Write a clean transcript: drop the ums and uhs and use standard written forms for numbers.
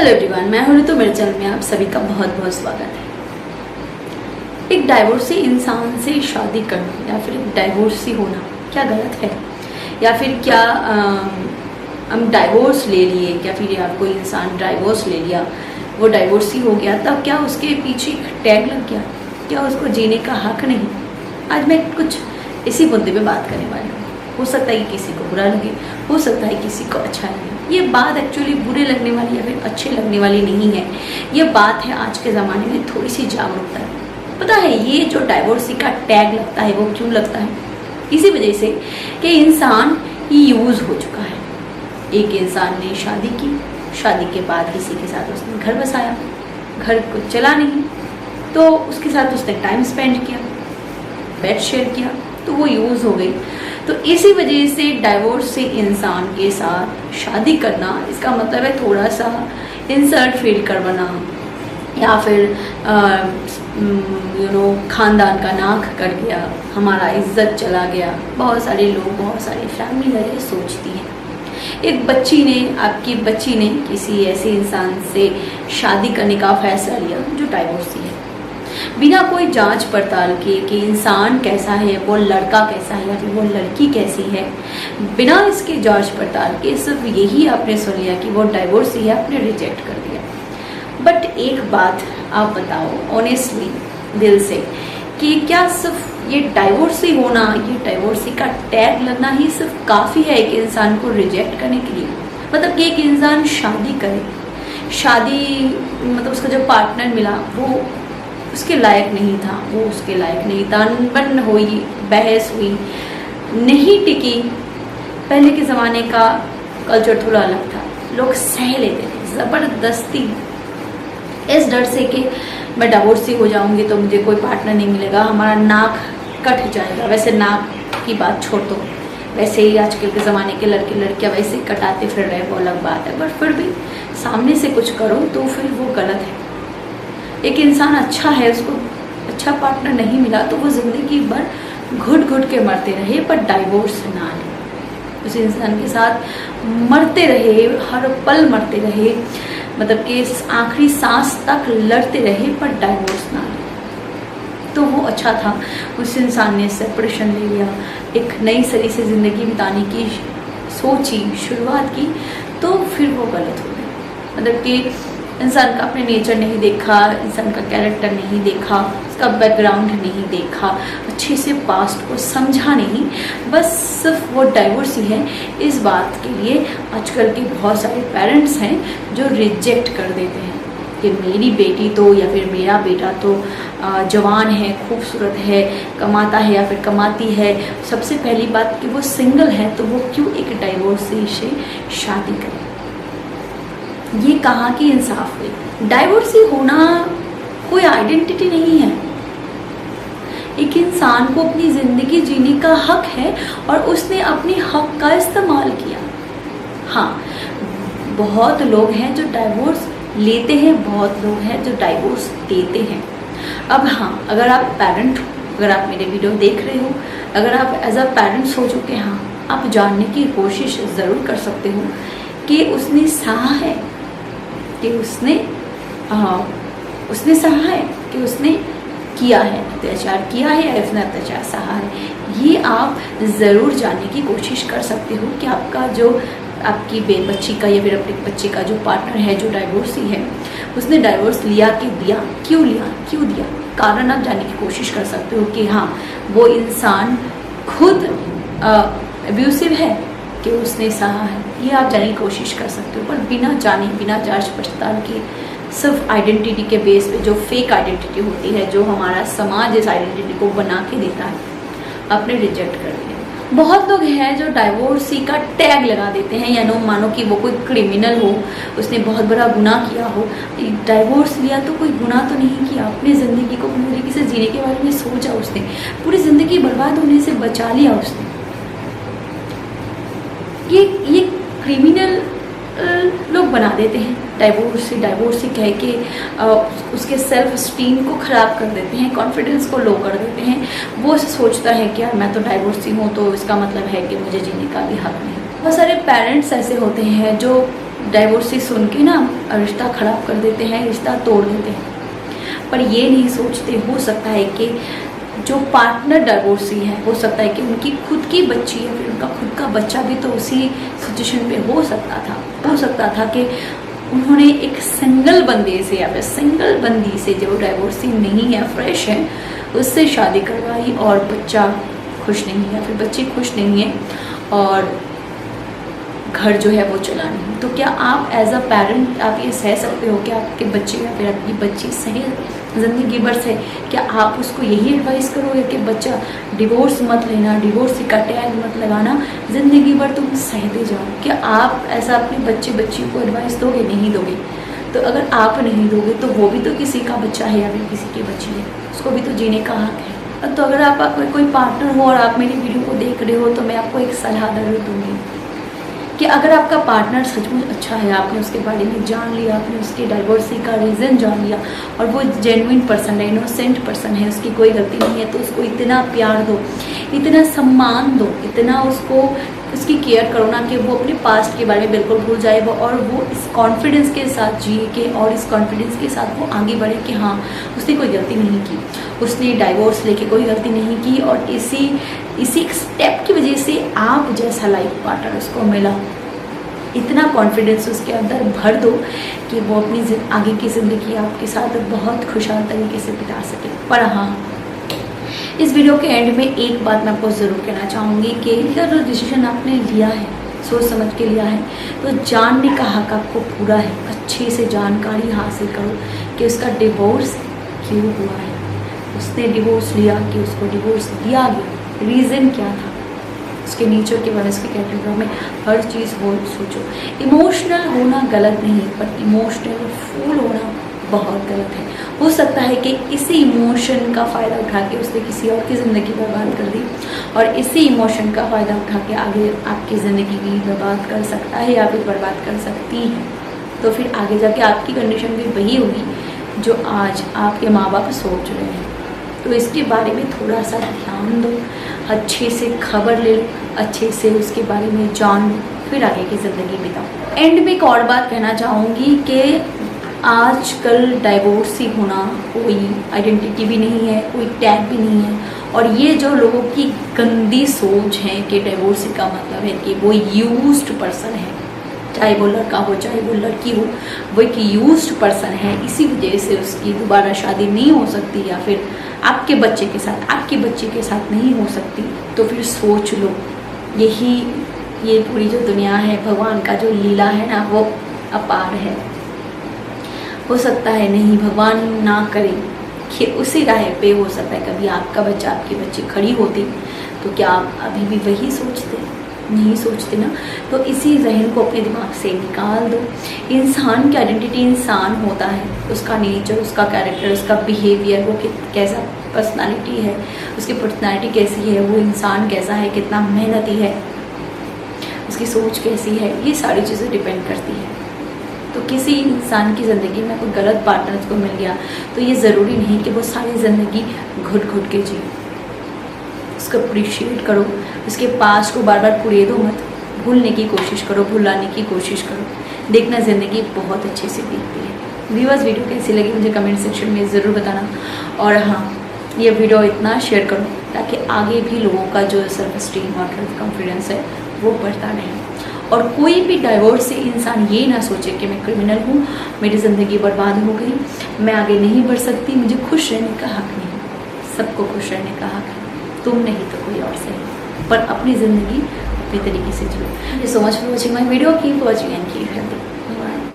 Hello everyone, मैं हूं तो मेरे चैनल में आप सभी का बहुत बहुत स्वागत है। एक डाइवोर्सी इंसान से शादी करना या फिर एक डाइवोर्सी होना क्या गलत है, या फिर क्या हम डाइवोर्स ले लिए, या फिर यार कोई इंसान डाइवोर्स ले लिया, वो डाइवोर्सी हो गया, तब क्या उसके पीछे एक टैग लग गया, क्या उसको जीने का हक नहीं। आज मैं कुछ इसी मुद्दे पे बात करने वाली हूँ। हो सकता है कि किसी को बुरा लगे, हो सकता है किसी को अच्छा लगे। ये बात एक्चुअली बुरे लगने वाली या फिर अच्छे लगने वाली नहीं है। ये बात है आज के ज़माने में थोड़ी सी जागरूकता है। पता है ये जो डाइवोर्सी का टैग लगता है वो क्यों लगता है? इसी वजह से कि इंसान यूज़ हो चुका है। एक इंसान ने शादी की, शादी के बाद किसी के साथ उसने घर बसाया, घर को चला नहीं तो उसके साथ उसने टाइम स्पेंड किया, बेड शेयर किया, तो वो यूज़ हो गई। तो इसी वजह से डाइवोर्स से इंसान के साथ शादी करना, इसका मतलब है थोड़ा सा इंसल्ट फील करवाना, या फिर खानदान का नाक कट गया, हमारा इज्जत चला गया। बहुत सारे लोग, बहुत सारी फैमिली ये सोचती हैं। एक बच्ची ने, आपकी बच्ची ने किसी ऐसे इंसान से शादी करने का फैसला लिया जो डाइवोर्सी है, बिना कोई जांच पड़ताल के कि इंसान कैसा है, वो लड़का कैसा है या फिर वो लड़की कैसी है, बिना इसके जांच पड़ताल के सिर्फ यही आपने सुन लिया कि वो डाइवोर्स ही है, आपने रिजेक्ट कर दिया। बट एक बात आप बताओ ऑनेस्टली दिल से कि क्या सिर्फ ये डाइवोर्सी होना, ये डाइवोर्सी का टैग लगना ही सिर्फ काफ़ी है एक इंसान को रिजेक्ट करने के लिए? मतलब कि एक इंसान शादी करे, शादी मतलब उसका जो पार्टनर मिला वो उसके लायक नहीं था, वो उसके लायक नहीं था, अनबन हुई, बहस हुई, नहीं टिकी। पहले के ज़माने का कल्चर थोड़ा अलग था, लोग सह लेते थे ज़बरदस्ती, इस डर से कि मैं डाइवोर्सी हो जाऊंगी तो मुझे कोई पार्टनर नहीं मिलेगा, हमारा नाक कट जाएगा। वैसे नाक की बात छोड़ दो, वैसे ही आजकल के ज़माने के लड़के लड़कियां वैसे ही कटाते फिर रहे, वो अलग बात है। बट फिर भी सामने से कुछ करो तो फिर वो गलत है। एक इंसान अच्छा है, उसको अच्छा पार्टनर नहीं मिला तो वो ज़िंदगी भर घुट घुट के मरते रहे, पर डाइवोर्स ना ले। उस इंसान के साथ मरते रहे, हर पल मरते रहे, मतलब कि आखिरी सांस तक लड़ते रहे, पर डाइवोर्स ना ले, तो वो अच्छा था। उस इंसान ने सेपरेशन ले लिया, एक नई सरी से ज़िंदगी बिताने की सोची, शुरुआत की, तो फिर वो गलत हो गई। मतलब कि इंसान का अपने नेचर नहीं देखा, इंसान का कैरेक्टर नहीं देखा, उसका बैकग्राउंड नहीं देखा, अच्छे से पास्ट को समझा नहीं, बस सिर्फ वो डाइवोर्स ही है। इस बात के लिए आजकल के बहुत सारे पेरेंट्स हैं जो रिजेक्ट कर देते हैं कि मेरी बेटी तो या फिर मेरा बेटा तो जवान है, खूबसूरत है, कमाता है या फिर कमाती है। सबसे पहली बात कि वो सिंगल है, तो वो क्यों एक डाइवोर्सी से शादी करे? ये कहाँ की इंसाफ हुई? डाइवोर्सी होना कोई आइडेंटिटी नहीं है। एक इंसान को अपनी ज़िंदगी जीने का हक है और उसने अपने हक का इस्तेमाल किया। हाँ, बहुत लोग हैं जो डाइवोर्स लेते हैं, बहुत लोग हैं जो डाइवोर्स देते हैं। अब हाँ, अगर आप पेरेंट हो, अगर आप मेरे वीडियो देख रहे हो, अगर आप एज अ पेरेंट सोचो कि हाँ, आप जानने की कोशिश ज़रूर कर सकते हो कि उसने सहा है, कि उसने सहा है, कि उसने किया है, अत्याचार किया है या उसने अत्याचार सहा है। ये आप ज़रूर जानने की कोशिश कर सकते हो कि आपका जो आपकी बच्ची का या फिर अपने बच्चे का जो पार्टनर है, जो डाइवोर्सी है, उसने डाइवोर्स लिया कि दिया, क्यों लिया, क्यों दिया, कारण आप जानने की कोशिश कर सकते हो कि हाँ, वो इंसान खुद अब्यूसिव है कि उसने सहा है। ये आप जानने की कोशिश कर सकते हो, पर बिना जाने, बिना जांच पड़ताल के, सिर्फ आइडेंटिटी के बेस पे, जो फेक आइडेंटिटी होती है, जो हमारा समाज इस आइडेंटिटी को बना के देता है, आपने रिजेक्ट कर दिया। बहुत लोग हैं जो डाइवोर्सी का टैग लगा देते हैं, या नो मानो कि वो कोई क्रिमिनल हो, उसने बहुत बड़ा गुनाह किया हो। डाइवोर्स लिया तो कोई गुनाह तो नहीं किया, अपनी ज़िंदगी को पूरी तरीके से जीने के बारे में सोचा, उसने पूरी ज़िंदगी बर्बाद होने से बचा लिया उसने। ये क्रिमिनल लोग बना देते हैं डाइवोर्सी कह के, उसके सेल्फ स्टीम को ख़राब कर देते हैं, कॉन्फिडेंस को लो कर देते हैं। वो सोचता है कि यार मैं तो डाइवोर्सी हूँ तो इसका मतलब है कि मुझे जीने का भी हक नहीं। बहुत सारे पेरेंट्स ऐसे होते हैं जो डाइवोर्सी सुन के ना रिश्ता ख़राब कर देते हैं, रिश्ता तोड़ देते हैं, पर ये नहीं सोचते हो सकता है कि जो पार्टनर डाइवोर्सी है, हो सकता है कि उनकी खुद की बच्ची या फिर उनका खुद का बच्चा भी तो उसी सिचुएशन पे हो सकता था कि उन्होंने एक सिंगल बंदे से या फिर सिंगल बंदी से जो डाइवोर्सी नहीं है, फ्रेश है, उससे शादी करवाई और बच्चा खुश नहीं है या फिर बच्ची खुश नहीं है और घर जो है वो चला नहीं। तो क्या आप एज अ पेरेंट आप ये सह सकते हो कि आपके बच्चे या फिर आपकी बच्ची सही ज़िंदगी भर से, क्या आप उसको यही एडवाइस करोगे कि बच्चा डिवोर्स मत लेना, डिवोर्स का टैग मत लगाना, ज़िंदगी भर तुम सहते जाओ? क्या आप ऐसा अपने बच्ची को एडवाइस दोगे? नहीं दोगे। तो अगर आप नहीं दोगे तो वो भी तो किसी का बच्चा है या फिर किसी की बच्ची है, उसको भी तो जीने का हक है। तो अगर आप कोई पार्टनर हो और आप मेरी वीडियो को देख रहे हो तो मैं आपको एक सलाह ज़रूर दूँगी कि अगर आपका पार्टनर सचमुच अच्छा है, आपने उसके बारे में जान लिया, आपने उसके डाइवोर्सी का रीज़न जान लिया और वो जेन्युइन पर्सन है, इनोसेंट पर्सन है, उसकी कोई गलती नहीं है, तो उसको इतना प्यार दो, इतना सम्मान दो, इतना उसकी केयर करो ना कि वो अपने पास्ट के बारे में बिल्कुल भूल जाए और वो इस कॉन्फिडेंस के साथ जिए के और इस कॉन्फिडेंस के साथ वो आगे बढ़े कि हाँ उसने कोई गलती नहीं की, उसने डाइवोर्स लेके कोई गलती नहीं की और इसी स्टेप की वजह से आप जैसा लाइफ पार्टनर उसको मिला। इतना कॉन्फिडेंस उसके अंदर भर दो कि वो अपनी आगे की ज़िंदगी आपके साथ बहुत खुशहाल तरीके से बिता सके। पर हाँ, इस वीडियो के एंड में एक बात मैं आपको ज़रूर कहना चाहूँगी कि यह जो डिसीजन आपने लिया है, सोच समझ के लिया है, तो जानने का हक आपको पूरा है। अच्छे से जानकारी हासिल करो कि उसका डिवोर्स क्यों हुआ है, उसने डिवोर्स लिया कि उसको डिवोर्स दिया गया, रीज़न क्या था, उसके नेचर के बारे में, उसके कैरेक्टर में हर चीज़ वो सोचो। इमोशनल होना गलत नहीं, पर इमोशनल फूल होना बहुत गलत है। हो सकता है कि इसी इमोशन का फ़ायदा उठा के उसने किसी और की ज़िंदगी बर्बाद कर दी और इसी इमोशन का फ़ायदा उठा के आगे आपकी ज़िंदगी भी बर्बाद कर सकता है या फिर बर्बाद कर सकती है। तो फिर आगे जाके आपकी कंडीशन भी वही होगी जो आज आपके माँ बाप सोच रहे हैं। तो इसके बारे में थोड़ा सा ध्यान दो, अच्छे से खबर ले लो, अच्छे से उसके बारे में जान लो, फिर आगे की ज़िंदगी बिताओ। एंड में एक और बात कहना चाहूँगी कि आजकल डाइवोर्सी होना कोई आइडेंटिटी भी नहीं है, कोई टैग भी नहीं है और ये जो लोगों की गंदी सोच है कि डाइवोर्सी का मतलब है कि वो यूज्ड पर्सन है, चाहे वो लड़का हो चाहे वो लड़की हो, वो एक यूज्ड पर्सन है, इसी वजह से उसकी दोबारा शादी नहीं हो सकती या फिर आपके बच्चे के साथ, आपकी बच्ची के साथ नहीं हो सकती। तो फिर सोच लो, ये पूरी जो दुनिया है, भगवान का जो लीला है ना, वो अपार है। हो सकता है नहीं, भगवान ना करे कि उसी राह पे हो सकता है कभी आपका बच्चा, आपकी बच्ची खड़ी होती, तो क्या आप अभी भी वही सोचते? नहीं सोचते ना। तो इसी जहन को अपने दिमाग से निकाल दो। इंसान की आइडेंटिटी इंसान होता है, उसका नेचर, उसका कैरेक्टर, उसका बिहेवियर, वो कैसा पर्सनालिटी है, उसकी पर्सनालिटी कैसी है, वो इंसान कैसा है, कितना मेहनती है, उसकी सोच कैसी है, ये सारी चीज़ें डिपेंड करती है। तो किसी इंसान की ज़िंदगी में कोई गलत पार्टनर को मिल गया तो ये ज़रूरी नहीं कि वो सारी ज़िंदगी घुट घुट के जिए। उसको अप्रिशिएट करो, उसके पास को बार बार कुड़े दो मत, भूलने की कोशिश करो, भुलाने की कोशिश करो, देखना ज़िंदगी बहुत अच्छे से बीतती है। व्यूअर्स, वीडियो कैसी लगी मुझे कमेंट सेक्शन में ज़रूर बताना और हाँ, ये वीडियो इतना शेयर करो ताकि आगे भी लोगों का जो सेल्फ स्टीम और सेल्फ कॉन्फिडेंस है वो बढ़ता रहे और कोई भी डाइवोर्स से इंसान ये ना सोचे कि मैं क्रिमिनल हूँ, मेरी ज़िंदगी बर्बाद हो गई, मैं आगे नहीं बढ़ सकती, मुझे खुश रहने का हक नहीं। सबको खुश रहने का हक है, तुम नहीं तो कोई और सही, पर अपनी ज़िंदगी अपनी तरीके से जियो। Thank you so much for watching my video, keep watching and keep healthy.